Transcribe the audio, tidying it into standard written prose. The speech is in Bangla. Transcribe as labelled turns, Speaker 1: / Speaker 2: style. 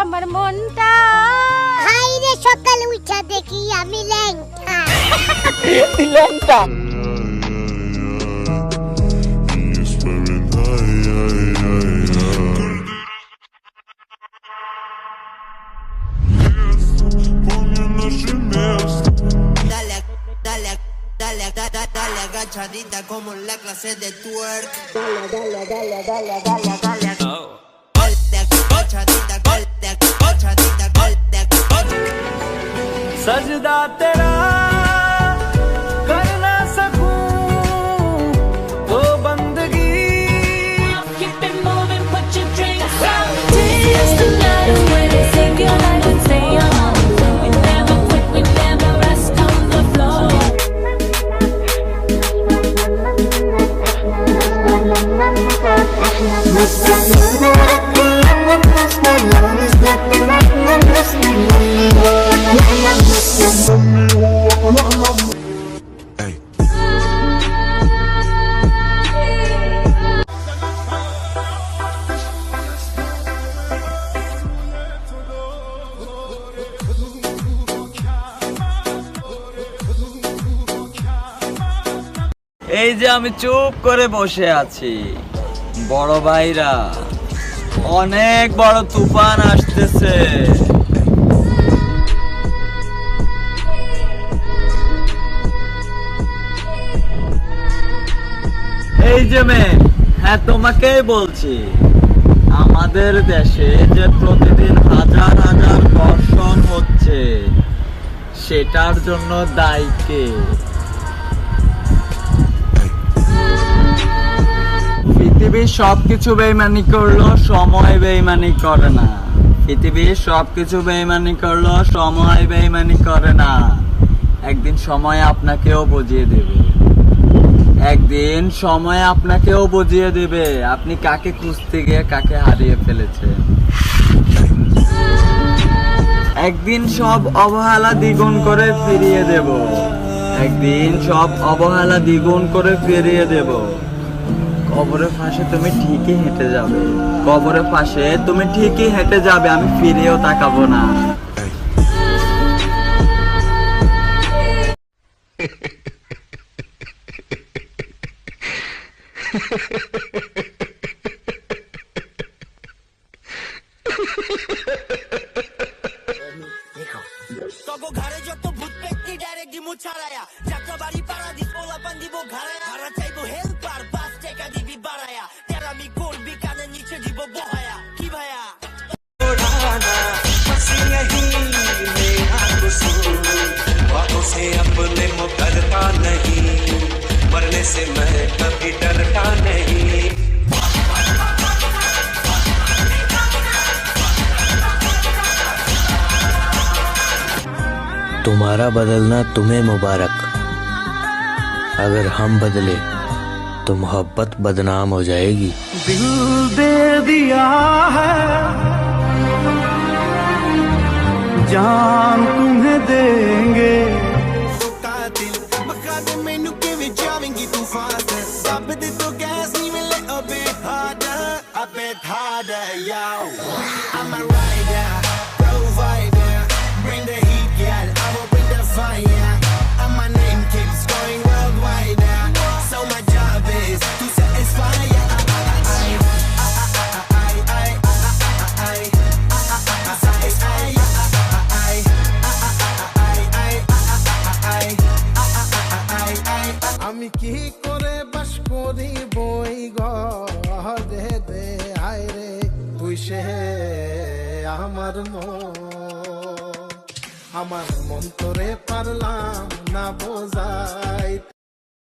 Speaker 1: আমার মনটা।
Speaker 2: হাই রে সকালে উঠা দেখি আমি ল্যাংটা।
Speaker 3: ল্যাংটা।
Speaker 4: Dale agachadita como en la clase de twerk.
Speaker 3: सजदा तेरा कर ना सकूं तो बंदगी।
Speaker 5: Keep it moving, put your drinks down. Dance the night away, sing your life and stay on. We never quit, we never rest on the floor.
Speaker 3: এই যে আমি চুপ করে বসে আছি, বড় ভাইরা অনেক বড় তুফান আসতেছে। এই যে মেয়ে, হ্যাঁ তোমাকেই বলছি, আমাদের দেশে যে প্রতিদিন হাজার হাজার ধর্ষণ হচ্ছে সেটার জন্য দায়ী কে? পৃথিবীর সবকিছু বেইমানি করলো, সময় বেইমানি করে না। পৃথিবীর সবকিছু বেইমানি করলো, সময় বেইমানি করে না। একদিন সময় আপনাকেও বুঝিয়ে দেবে, একদিন সময় আপনাকেও বুঝিয়ে দেবে আপনি কাকে খুঁজতে গিয়ে কাকে হারিয়ে ফেলেছেন। একদিন সব অবহেলা দ্বিগুণ করে ফিরিয়ে দেব, একদিন সব অবহেলা দ্বিগুণ করে ফিরিয়ে দেব। কবরের পাশে তুমি ঠিকই হেঁটে যাবে, কবরের পাশে তুমি ঠিকই হেঁটে যাবে, আমি ফিরেও তাকাবো না।
Speaker 4: তগো ঘরে যত ভূত পেটনি ডাইরেক্ট দিমু ছাড়ায়া, যাত্রা বাড়ি পাড়া দিস পোলাপান দিব ঘাড়ায়া, ভাড়া চাইবো হেল্পার 5 টাকা দিবি বাড়ায়া, তেরামি করবি কানের নিচে দিব বহায়া। কি ভাইয়া
Speaker 6: बातों से अपने मुकरता नहीं, मरने से मैं कभी डरता नहीं।
Speaker 7: तुम्हारा बदलना तुम्हें मुबारक, अगर हम बदले तो मोहब्बत बदनाम हो जाएगी।
Speaker 3: दिल दे दिया है, जान तुम्हें देंगे।
Speaker 4: कातिल बखा दे मैनू किवें जावेंगी तू फास्ट, सब दे तो गैस नी मिले a bit harder, yo. I'm a rider, provider, bring the heat, girl, I will bring the fire, and my name keeps going worldwide, so my job is to satisfy ya. আমি কি করে বাস করি বই ঘরে দে আয় রে তুই সে আমার মন তোরে পারলাম না বোঝাই।